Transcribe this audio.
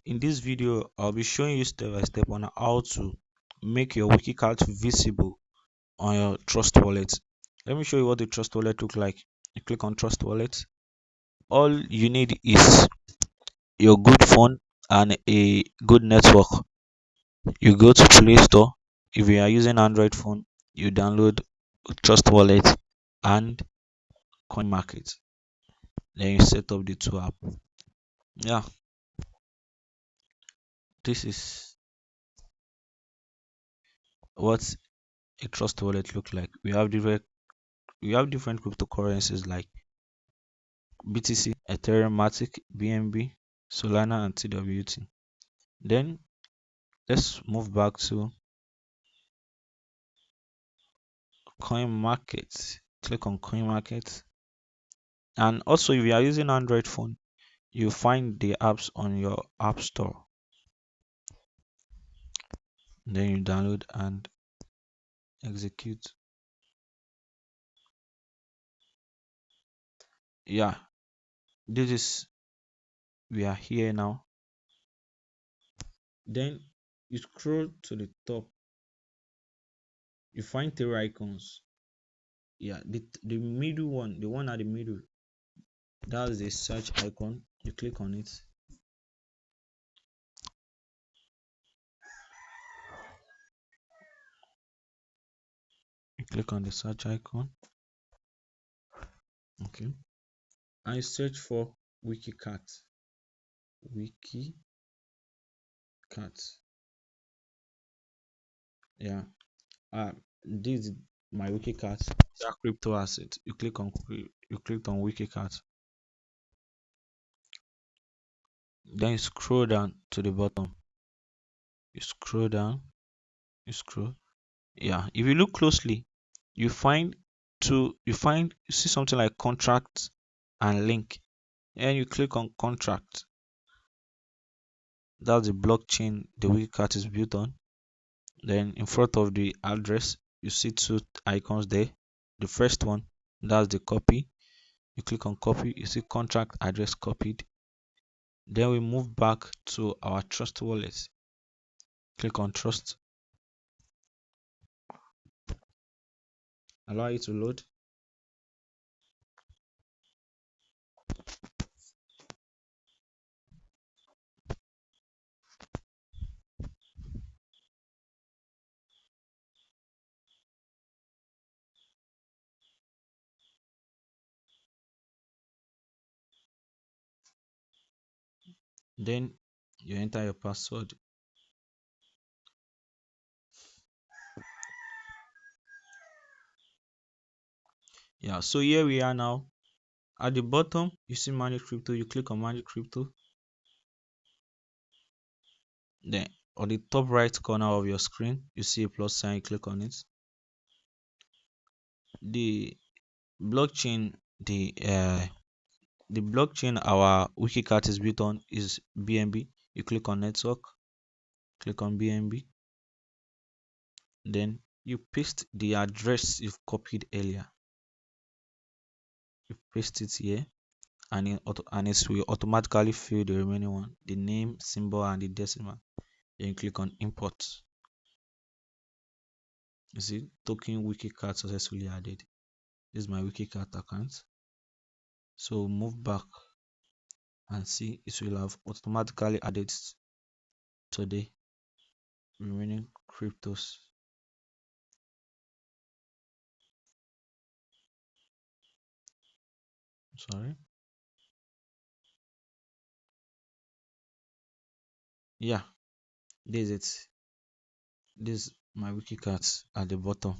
In this video, I'll be showing you step by step on how to make your wiki card visible on your Trust Wallet. Let me show you what the Trust Wallet look like. You click on Trust Wallet. All you need is your good phone and a good network. You go to Play Store. If you are using Android phone, you download Trust Wallet and Coin Market. Then you set up the two app. Yeah, this is what a Trust Wallet look like. We have different cryptocurrencies like BTC, Ethereum, Matic, BNB, Solana, and TWT. Then let's move back to Coin Market. Click on Coin Market. And also, if you are using Android phone, you find the apps on your app store. Then you download and execute. Yeah, this is we are here now. Then you scroll to the top, you find three icons. Yeah, the middle one, the one at the middle, that's the search icon. You click on it. You click on the search icon. Okay, and you search for wiki cat. Wiki cat. Yeah, this is my wiki cat. That crypto asset. You click on wiki cat. Then you scroll down to the bottom. You scroll down. You scroll. Yeah, if you look closely, you find you see something like contract and link. And you click on contract. That's the blockchain the wiki cat is built on. Then in front of the address, you see two icons there. The first one, that's the copy. You click on copy, you see contract address copied. Then we move back to our Trust Wallet. Click on Trust. Allow it to load. Then you enter your password. Yeah, so here we are now. At the bottom, you see manage crypto. You click on manage crypto. Then on the top right corner of your screen, you see a plus sign. You click on it. The blockchain, the blockchain our wikicat is built on is BNB. You click on network, click on BNB, then you paste the address you've copied earlier. You paste it here, and it will automatically fill the remaining one, the name, symbol, and the decimal. Then you click on import. You see token wikicat successfully added. This is my wikicat account. So move back and see it will have automatically added to the remaining cryptos. Sorry. Yeah, this is it. This is my wiki cat at the bottom.